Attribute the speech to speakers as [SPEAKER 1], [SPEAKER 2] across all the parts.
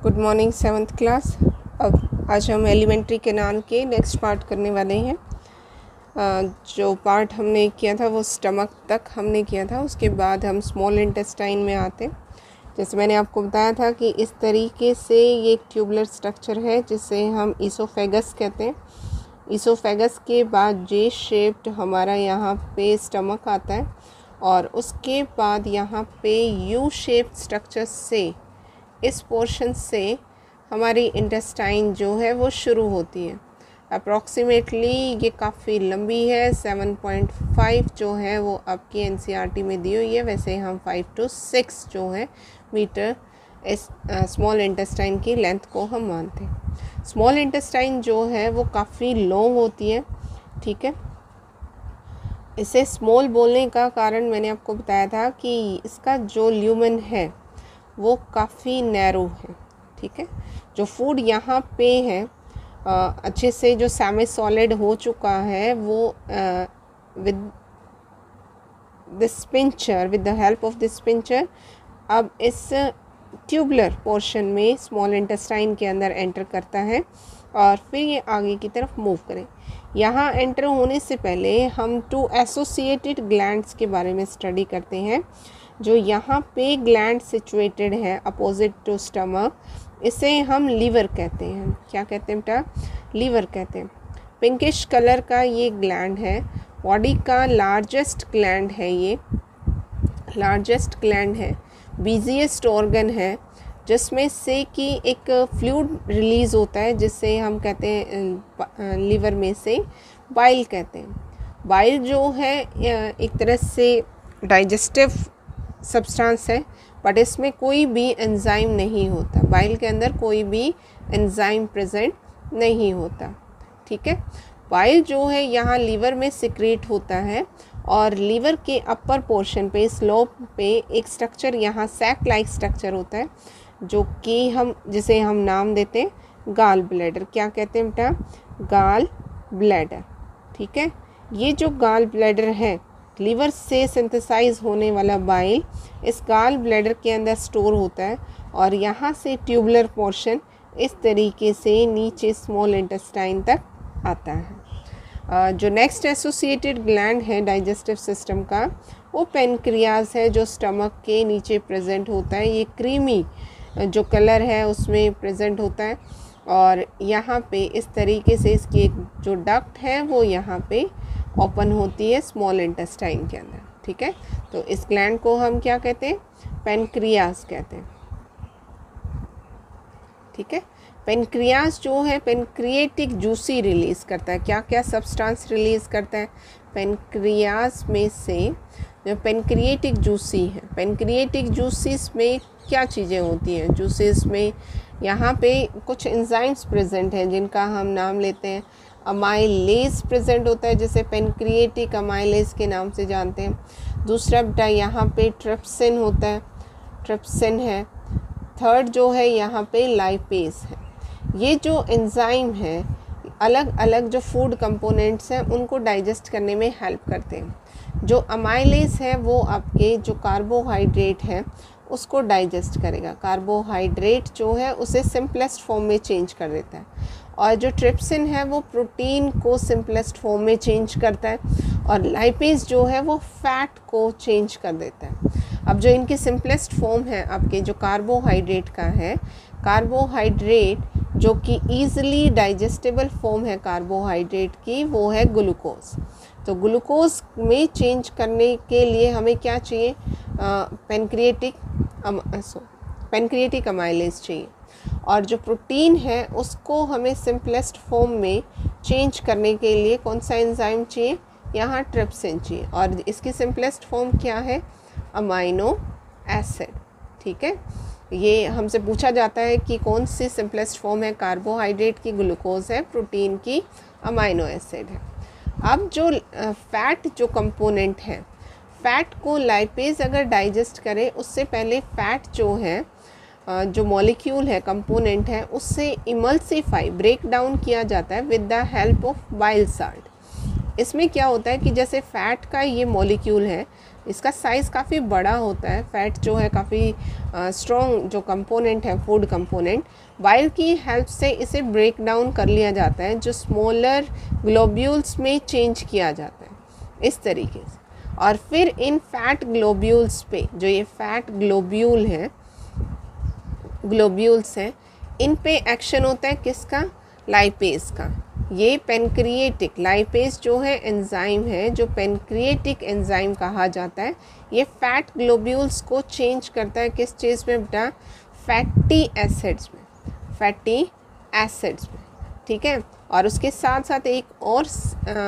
[SPEAKER 1] Good morning 7th class. अब आज हम एलिमेंट्री कैनाल के नेक्स्ट पार्ट करने वाले हैं। जो पार्ट हमने किया था वो स्टमक तक हमने किया था, उसके बाद हम स्मॉल इंटेस्टाइन में आते हैं। जैसे मैंने आपको बताया था कि इस तरीके से ये एक ट्यूबुलर स्ट्रक्चर है जिसे हम ईसोफेगस कहते हैं। ईसोफेगस के बाद जे शेप्ड हमारा यहाँ पे स्टमक आता है और उसके बाद यहाँ पे यू शेप्ड स्ट्रक्चर से इस पोर्शन से हमारी इंटेस्टाइन जो है वो शुरू होती है। अप्रॉक्सीमेटली ये काफ़ी लंबी है, 7.5 जो है वो आपकी एनसीईआरटी में दी हुई है। वैसे हम 5 to 6 जो है मीटर इस स्मॉल इंटेस्टाइन की लेंथ को हम मानते हैं। स्मॉल इंटेस्टाइन जो है वो काफ़ी लॉन्ग होती है, ठीक है। इसे स्मॉल बोलने का कारण मैंने आपको बताया था कि इसका जो ल्यूमेन है वो काफ़ी नैरो है, ठीक है। जो फूड यहाँ पे है अच्छे से जो सेमी सॉलिड हो चुका है वो with this picture, with the help of this picture अब इस ट्यूबुलर पोर्शन में स्मॉल इंटेस्टाइन के अंदर एंटर करता है और फिर ये आगे की तरफ मूव करें। यहाँ एंटर होने से पहले हम 2 एसोसिएटेड ग्लैंड्स के बारे में स्टडी करते हैं। जो यहाँ पे ग्लैंड सिचुएटेड है अपोजिट टू स्टमक, इसे हम लीवर कहते हैं। क्या कहते हैं बेटा? लीवर कहते हैं। पिंकिश कलर का ये ग्लैंड है, बॉडी का लार्जेस्ट ग्लैंड है, ये लार्जेस्ट ग्लैंड है, बिजिएस्ट ऑर्गन है, जिसमें से कि एक फ्लूइड रिलीज़ होता है जिससे हम कहते हैं लीवर में से बाइल कहते हैं। बाइल जो है एक तरह से डाइजेस्टिव सब्सटेंस है, बट इसमें कोई भी एंजाइम नहीं होता। बाइल के अंदर कोई भी एंजाइम प्रेजेंट नहीं होता, ठीक है। बाइल जो है यहाँ लीवर में सिक्रेट होता है और लीवर के अपर पोर्शन पे स्लोप पे एक स्ट्रक्चर यहाँ सैक लाइक स्ट्रक्चर होता है जो कि जिसे हम नाम देते हैं गाल ब्लैडर। क्या कहते हैं बेटा? गाल ब्लैडर, ठीक है। ये जो गाल ब्लैडर है, लीवर से सिंथेसाइज होने वाला बाइल इस गाल ब्लैडर के अंदर स्टोर होता है और यहाँ से ट्यूबुलर पोर्शन इस तरीके से नीचे स्मॉल इंटेस्टाइन तक आता है। जो नेक्स्ट एसोसिएटेड ग्लैंड है डाइजेस्टिव सिस्टम का वो पेनक्रियाज है, जो स्टमक के नीचे प्रेजेंट होता है। ये क्रीमी जो कलर है उसमें प्रेजेंट होता है और यहाँ पे इस तरीके से इसकी एक जो डक्ट है वो यहाँ पे ओपन होती है स्मॉल इंटेस्टाइन के अंदर, ठीक है। तो इस ग्लैंड को हम क्या कहते हैं? पेनक्रियाज कहते हैं, ठीक है। पेनक्रियाज जो है पेनक्रिएटिक जूसी रिलीज़ करता है। क्या क्या सब्सटेंस रिलीज़ करता है? पेनक्रियाज में से जो पेनक्रिएटिक जूसी है, पेनक्रिएटिक जूसीस में क्या चीज़ें होती हैं? जूसीस में यहाँ पे कुछ एंजाइम्स प्रेजेंट हैं जिनका हम नाम लेते हैं अमाइलेज प्रेजेंट होता है, जैसे पेनक्रिएटिक अमाइलेज के नाम से जानते हैं। दूसरा बेटा यहाँ पे ट्रिप्सिन होता है, ट्रिप्सिन है। थर्ड जो है यहाँ पे लाइपेज है। ये जो एंजाइम है अलग अलग जो फूड कंपोनेंट्स हैं उनको डाइजेस्ट करने में हेल्प करते हैं। जो अमाइलेज है वो आपके जो कार्बोहाइड्रेट है उसको डाइजेस्ट करेगा। कार्बोहाइड्रेट जो है उसे सिंपलेस्ट फॉर्म में चेंज कर देता है और जो ट्रिप्सिन है वो प्रोटीन को सिंपलेस्ट फॉर्म में चेंज करता है और लाइपेज जो है वो फैट को चेंज कर देता है। अब जो इनकी सिंपलेस्ट फॉर्म है आपके जो कार्बोहाइड्रेट का है, कार्बोहाइड्रेट जो कि ईजिली डाइजेस्टेबल फॉर्म है कार्बोहाइड्रेट की वो है ग्लूकोज। तो ग्लूकोज में चेंज करने के लिए हमें क्या चाहिए? पेनक्रिएटिक अमाइलेज चाहिए और जो प्रोटीन है उसको हमें सिंपलेस्ट फॉर्म में चेंज करने के लिए कौन सा एंजाइम चाहिए? यहाँ ट्रिप्सिन चाहिए और इसकी सिंपलेस्ट फॉर्म क्या है? अमाइनो एसिड, ठीक है। ये हमसे पूछा जाता है कि कौन सी सिंपलेस्ट फॉर्म है? कार्बोहाइड्रेट की ग्लूकोज है, प्रोटीन की अमाइनो एसिड है। अब जो फैट जो कंपोनेंट है, फैट को लाइपेज अगर डाइजेस्ट करे उससे पहले फैट जो है जो मॉलिक्यूल है, कंपोनेंट है, उससे इमल्सिफाई ब्रेक डाउन किया जाता है with the help of bile salt. इसमें क्या होता है कि जैसे फ़ैट का ये मॉलिक्यूल है इसका साइज़ काफ़ी बड़ा होता है। फैट जो है काफ़ी स्ट्रॉन्ग जो कंपोनेंट है फूड कंपोनेंट, बाइल की हेल्प से इसे ब्रेक डाउन कर लिया जाता है, जो स्मॉलर ग्लोब्यूल्स में चेंज किया जाता है इस तरीके से। और फिर इन फैट ग्लोब्यूल्स पे, जो ये फैट ग्लोब्यूल्स हैं, इन पे एक्शन होता है किसका? लाइपेज का। ये पेनक्रिएटिक लाइपेज जो है एंजाइम है, जो पेनक्रिएटिक एंजाइम कहा जाता है, ये फैट ग्लोब्यूल्स को चेंज करता है किस चीज़ में बेटा? फैटी एसिड्स में, ठीक है। और उसके साथ साथ एक और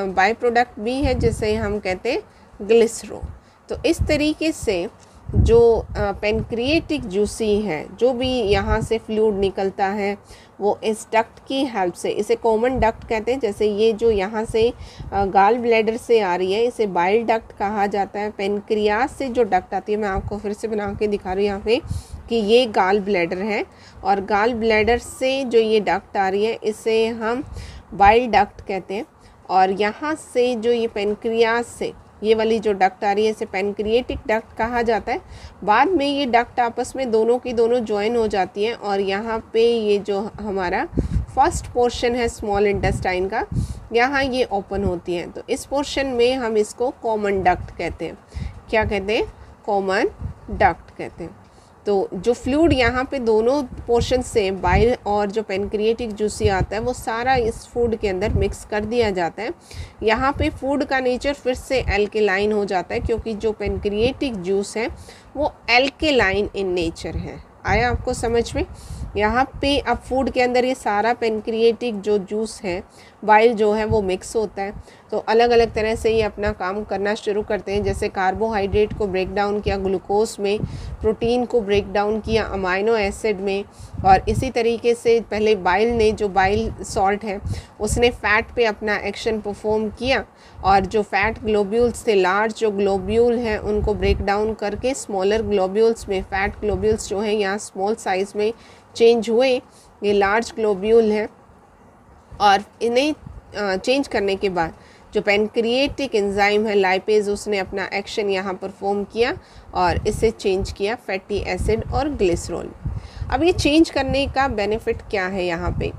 [SPEAKER 1] बाय प्रोडक्ट भी है जिसे हम कहते हैं ग्लिसरॉल। तो इस तरीके से जो पेनक्रिएटिक जूसी है, जो भी यहाँ से फ्लूइड निकलता है, वो इस डक्ट की हेल्प से, इसे कॉमन डक्ट कहते हैं। जैसे ये जो यहाँ से गाल ब्लैडर से आ रही है, इसे बाइल डक्ट कहा जाता है। पेनक्रियास से जो डक्ट आती है, मैं आपको फिर से बना के दिखा रही हूँ यहाँ पे कि ये गाल ब्लैडर है, और गाल ब्लैडर से जो ये डक्ट आ रही है, इसे हम बाइल डक्ट कहते हैं। और यहाँ से जो ये पेनक्रियास से ये वाली जो डक्ट आ रही है, इसे पेनक्रिएटिक डक्ट कहा जाता है। बाद में ये डक्ट आपस में दोनों की दोनों ज्वाइन हो जाती हैं, और यहाँ पे ये जो हमारा फर्स्ट पोर्शन है स्मॉल इंटेस्टाइन का, यहाँ ये ओपन होती हैं। तो इस पोर्शन में हम इसको कॉमन डक्ट कहते हैं। क्या कहते हैं? कॉमन डक्ट कहते हैं। तो जो फ्लूइड यहाँ पे दोनों पोर्शन से, बाइल और जो पेनक्रिएटिक जूसी आता है, वो सारा इस फूड के अंदर मिक्स कर दिया जाता है। यहाँ पे फूड का नेचर फिर से एल्केलाइन हो जाता है, क्योंकि जो पेनक्रिएटिक जूस है वो एल्केलाइन इन नेचर है। आया आपको समझ में? यहाँ पे अब फूड के अंदर ये सारा पेनक्रिएटिक जो जूस है, बाइल जो है, वो मिक्स होता है। तो अलग अलग तरह से ये अपना काम करना शुरू करते हैं। जैसे कार्बोहाइड्रेट को ब्रेक डाउन किया ग्लूकोज में, प्रोटीन को ब्रेक डाउन किया अमाइनो एसिड में, और इसी तरीके से पहले बाइल ने, जो बाइल सॉल्ट है, उसने फ़ैट पे अपना एक्शन परफॉर्म किया, और जो फैट ग्लोब्यूल्स थे, लार्ज जो ग्लोब्यूल हैं, उनको ब्रेक डाउन करके स्मॉलर ग्लोब्यूल्स में, फैट ग्लोब्यूल्स जो हैं यहाँ स्मॉल साइज़ में चेंज हुए, ये लार्ज ग्लोब्यूल हैं। और इन्हें चेंज करने के बाद जो पेनक्रिएटिक एंजाइम है लाइपेज, उसने अपना एक्शन यहाँ परफॉर्म किया और इसे चेंज किया फैटी एसिड और ग्लिसरॉल। अब ये चेंज करने का बेनिफिट क्या है? यहाँ पे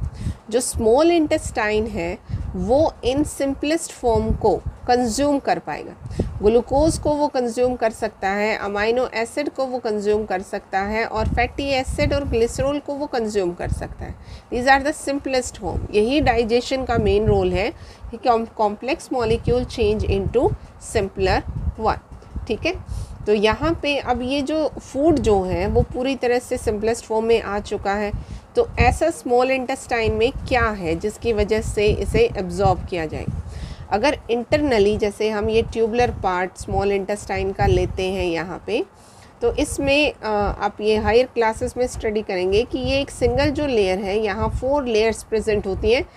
[SPEAKER 1] जो स्मॉल इंटेस्टाइन है वो इन सिंपलेस्ट फॉर्म को कंज्यूम कर पाएगा। ग्लूकोज को वो कंज्यूम कर सकता है, अमाइनो एसिड को वो कंज्यूम कर सकता है, और फैटी एसिड और ग्लिसरॉल को वो कंज्यूम कर सकता है। These are the simplest form. यही डाइजेशन का मेन रोल है कि complex molecule change into simpler one. ठीक है, तो यहाँ पे अब ये जो फूड जो है वो पूरी तरह से सिंपलेस्ट फॉर्म में आ चुका है। तो ऐसा स्मॉल इंटेस्टाइन में क्या है जिसकी वजह से इसे एब्जॉर्ब किया जाए? अगर इंटरनली, जैसे हम ये ट्यूबुलर पार्ट स्मॉल इंटेस्टाइन का लेते हैं यहाँ पे, तो इसमें आप ये हायर क्लासेस में स्टडी करेंगे कि ये एक सिंगल जो लेयर है, यहाँ 4 लेयर्स प्रेजेंट होती हैं।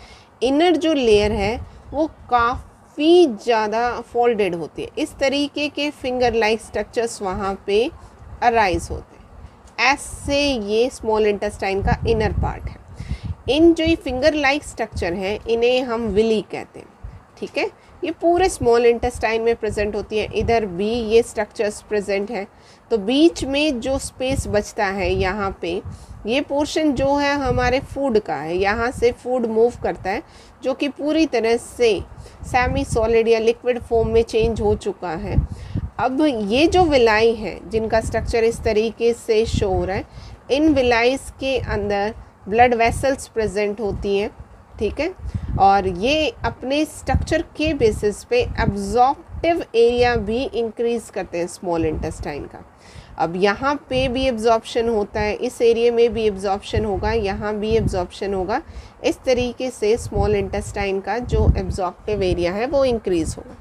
[SPEAKER 1] इनर जो लेयर है वो काफ़ी ज़्यादा फोल्डेड होती है। इस तरीके के फिंगर लाइक स्ट्रक्चर्स वहाँ पे अराइज होते हैं। ऐसे ये स्मॉल इंटेस्टाइन का इनर पार्ट है। इन जो ये फिंगर लाइक स्ट्रक्चर हैं, इन्हें हम विली कहते हैं। ठीक है, ये पूरे स्मॉल इंटेस्टाइन में प्रेजेंट होती है। इधर भी ये स्ट्रक्चर्स प्रेजेंट है। तो बीच में जो स्पेस बचता है यहाँ पे, ये पोर्शन जो है हमारे फूड का है। यहाँ से फूड मूव करता है, जो कि पूरी तरह से सेमी सॉलिड या लिक्विड फॉर्म में चेंज हो चुका है। अब ये जो विलाई है जिनका स्ट्रक्चर इस तरीके से शो हो रहा है, इन विलाइस के अंदर ब्लड वेसल्स प्रेजेंट होती हैं। ठीक है, और ये अपने स्ट्रक्चर के बेसिस पे एब्जॉर्प्टिव एरिया भी इंक्रीज़ करते हैं स्मॉल इंटेस्टाइन का। अब यहाँ पे भी एब्जॉर्प्शन होता है, इस एरिया में भी एब्जॉर्प्शन होगा, यहाँ भी एब्जॉर्प्शन होगा। इस तरीके से स्मॉल इंटेस्टाइन का जो एब्जॉर्प्टिव एरिया है वो इंक्रीज़ होगा।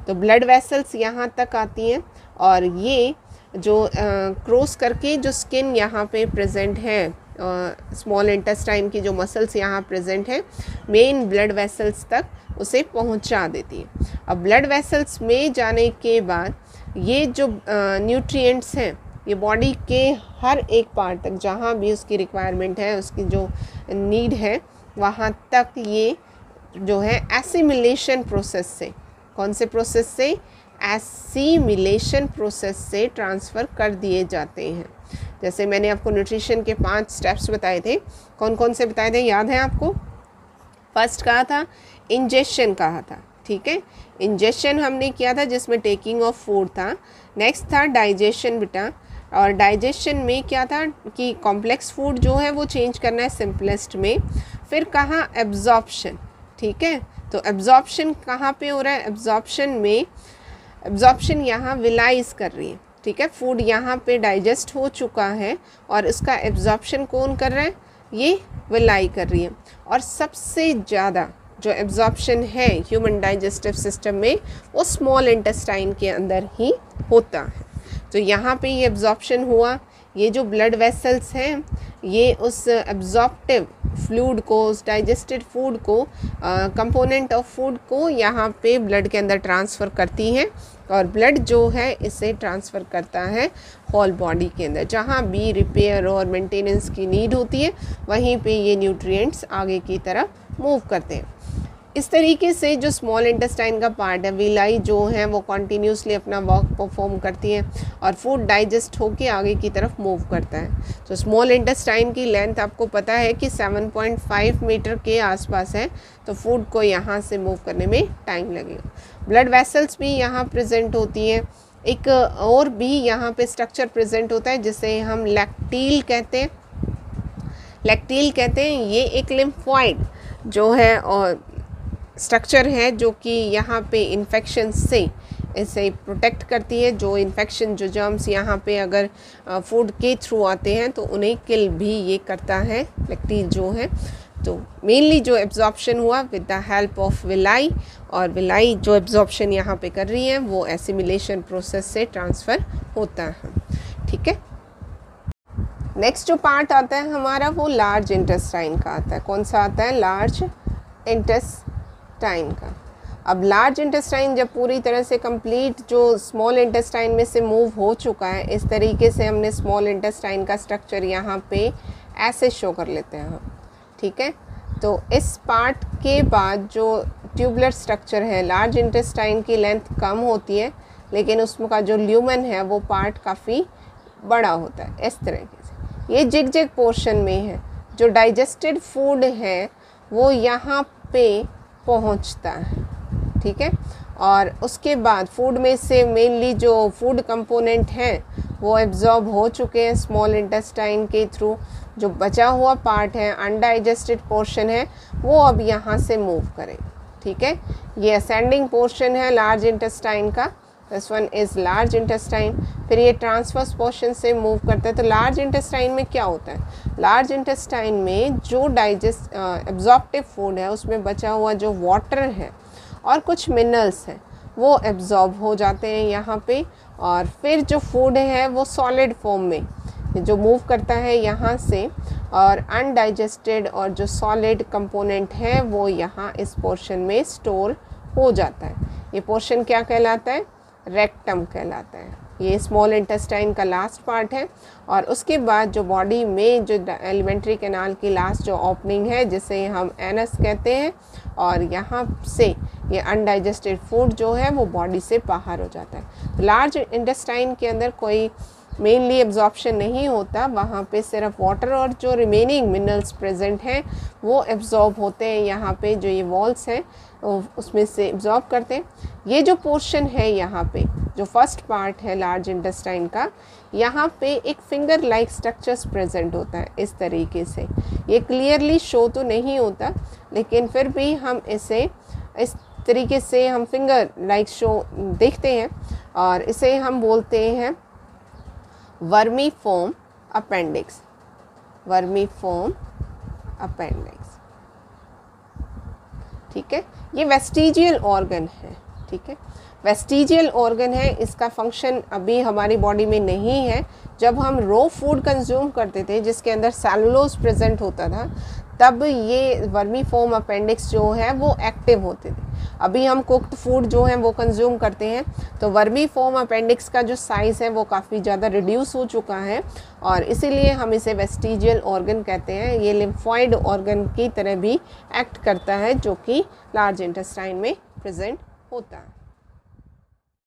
[SPEAKER 1] तो ब्लड वेसल्स यहाँ तक आती हैं, और ये जो क्रॉस करके जो स्किन यहाँ पे प्रेजेंट है, स्मॉल इंटेस्टाइन की जो मसल्स यहाँ प्रेजेंट हैं, मेन ब्लड वेसल्स तक उसे पहुँचा देती है। अब ब्लड वेसल्स में जाने के बाद ये जो न्यूट्रिएंट्स हैं, ये बॉडी के हर एक पार्ट तक, जहाँ भी उसकी रिक्वायरमेंट है, उसकी जो नीड है, वहाँ तक ये जो है एसिमिलेशन प्रोसेस से, कौन से प्रोसेस से? एसिमिलेशन प्रोसेस से ट्रांसफ़र कर दिए जाते हैं। जैसे मैंने आपको न्यूट्रिशन के 5 स्टेप्स बताए थे, कौन कौन से बताए थे, याद है आपको? फर्स्ट कहा था इंजेशन कहा था, ठीक है, इंजेशन हमने किया था जिसमें टेकिंग ऑफ फूड था। नेक्स्ट था डाइजेशन बेटा, और डाइजेशन में क्या था कि कॉम्प्लेक्स फूड जो है वो चेंज करना है सिंपलेस्ट में। फिर कहा एब्जॉर्प्शन, ठीक है, तो एब्जॉर्प्शन कहाँ पे हो रहा है? एब्जॉर्प्शन में, एब्जॉर्प्शन यहाँ विलाइज कर रही है, ठीक है, फूड यहाँ पे डाइजेस्ट हो चुका है और इसका एब्जॉर्प्शन कौन कर रहा है? ये विलाई कर रही है। और सबसे ज़्यादा जो एब्जॉर्प्शन है ह्यूमन डाइजेस्टिव सिस्टम में वो स्मॉल इंटेस्टाइन के अंदर ही होता है। तो यहाँ पे ये एब्जॉर्प्शन हुआ, ये जो ब्लड वेसल्स हैं ये उस एब्जॉर्प्टिव फ्लूइड को, उस डाइजेस्टेड फूड को, कंपोनेंट ऑफ फूड को यहाँ पे ब्लड के अंदर ट्रांसफ़र करती हैं, और ब्लड जो है इसे ट्रांसफ़र करता है होल बॉडी के अंदर। जहाँ भी रिपेयर और मेंटेनेंस की नीड होती है वहीं पे ये न्यूट्रिएंट्स आगे की तरफ मूव करते हैं। इस तरीके से जो स्मॉल इंटेस्टाइन का पार्ट है, विलाई जो है वो कॉन्टीन्यूसली अपना वर्क परफॉर्म करती है और फूड डाइजेस्ट होके आगे की तरफ मूव करता है। तो स्मॉल इंटेस्टाइन की लेंथ आपको पता है कि 7.5 मीटर के आसपास है, तो फूड को यहाँ से मूव करने में टाइम लगेगा। ब्लड वेसल्स भी यहाँ प्रेजेंट होती हैं। एक और भी यहाँ पे स्ट्रक्चर प्रेजेंट होता है जिसे हम लैक्टील कहते हैं, लैक्टील कहते हैं। ये एक लिम्फॉइड जो है और स्ट्रक्चर है जो कि यहाँ पे इन्फेक्शन से इसे प्रोटेक्ट करती है। जो इन्फेक्शन, जो जर्म्स यहाँ पे अगर फूड के थ्रू आते हैं तो उन्हें किल भी ये करता है, लैक्टील जो है। तो मेनली जो एब्जॉर्प्शन हुआ with the help of villi, और विलाई जो एब्जॉर्प्शन यहाँ पे कर रही है वो एसिमिलेशन प्रोसेस से ट्रांसफ़र होता है, ठीक है। नेक्स्ट जो पार्ट आता है हमारा वो लार्ज इंटेस्टाइन का आता है। कौन सा आता है? लार्ज इंटेस्टाइन का। अब लार्ज इंटेस्टाइन जब पूरी तरह से कंप्लीट जो स्मॉल इंटेस्टाइन में से मूव हो चुका है, इस तरीके से हमने स्मॉल इंटेस्टाइन का स्ट्रक्चर यहाँ पे ऐसे शो कर लेते हैं हम, ठीक है। तो इस पार्ट के बाद जो ट्यूबुलर स्ट्रक्चर है, लार्ज इंटेस्टाइन की लेंथ कम होती है लेकिन उसका जो ल्यूमेन है वो पार्ट काफ़ी बड़ा होता है। इस तरीके से ये जिग जिग पोर्शन में है, जो डाइजेस्टेड फूड है वो यहाँ पे पहुँचता है, ठीक है। और उसके बाद फूड में से मेनली जो फूड कंपोनेंट हैं वो एब्जॉर्ब हो चुके हैं स्मॉल इंटेस्टाइन के थ्रू। जो बचा हुआ पार्ट है, अनडाइजेस्टेड पोर्शन है, वो अब यहाँ से मूव करेगा, ठीक है। ये असेंडिंग पोर्शन है लार्ज इंटेस्टाइन का, this one is large intestine. फिर ये ट्रांसवर्स पोर्शन से मूव करता है। तो लार्ज इंटेस्टाइन में क्या होता है? लार्ज इंटेस्टाइन में जो डाइजेस्ट एब्जॉर्प्टिव फूड है उसमें बचा हुआ जो वाटर है और कुछ मिनरल्स हैं वो एब्जॉर्ब हो जाते हैं यहाँ पे, और फिर जो फूड है वो सॉलिड फॉर्म में जो मूव करता है यहाँ से, और अनडाइजेस्टेड और जो सॉलिड कंपोनेंट है वो यहाँ इस पोर्शन में स्टोर हो जाता है। ये पोर्शन क्या कहलाता है? रेक्टम कहलाता है। ये स्मॉल इंटेस्टाइन का लास्ट पार्ट है। और उसके बाद जो बॉडी में जो एलिमेंट्री कैनाल की लास्ट जो ओपनिंग है जिसे हम एनस कहते हैं, और यहाँ से ये अनडाइजेस्टेड फूड जो है वो बॉडी से बाहर हो जाता है। लार्ज इंटेस्टाइन के अंदर कोई मेनली एब्जॉर्प्शन नहीं होता, वहाँ पे सिर्फ वाटर और जो रिमेनिंग मिनरल्स प्रेजेंट हैं वो एब्जॉर्ब होते हैं। यहाँ पे जो ये वॉल्स हैं उसमें से एब्जॉर्ब करते हैं। ये जो पोर्शन है यहाँ पे जो फर्स्ट पार्ट है लार्ज इंटेस्टाइन का, यहाँ पे एक फिंगर लाइक स्ट्रक्चर्स प्रेजेंट होता है इस तरीके से। ये क्लियरली शो तो नहीं होता लेकिन फिर भी हम इसे इस तरीके से हम फिंगर लाइक शो देखते हैं, और इसे हम बोलते हैं वर्मीफॉर्म अपेंडिक्स। वर्मीफॉर्म अपेंडिक्स, ठीक है। ये वेस्टिजियल ऑर्गन है, ठीक है, वेस्टिजियल ऑर्गन है। इसका फंक्शन अभी हमारी बॉडी में नहीं है। जब हम रॉ फूड कंज्यूम करते थे जिसके अंदर सेलुलोज प्रेजेंट होता था, तब ये वर्मीफॉर्म अपेंडिक्स जो है वो एक्टिव होते थे। अभी हम कुक्ड फूड जो है वो कंज्यूम करते हैं तो वर्मीफॉर्म अपेंडिक्स का जो साइज़ है वो काफ़ी ज़्यादा रिड्यूस हो चुका है, और इसीलिए हम इसे वेस्टिजियल ऑर्गन कहते हैं। ये लिम्फॉइड ऑर्गन की तरह भी एक्ट करता है जो कि लार्ज इंटेस्टाइन में प्रेजेंट होता है।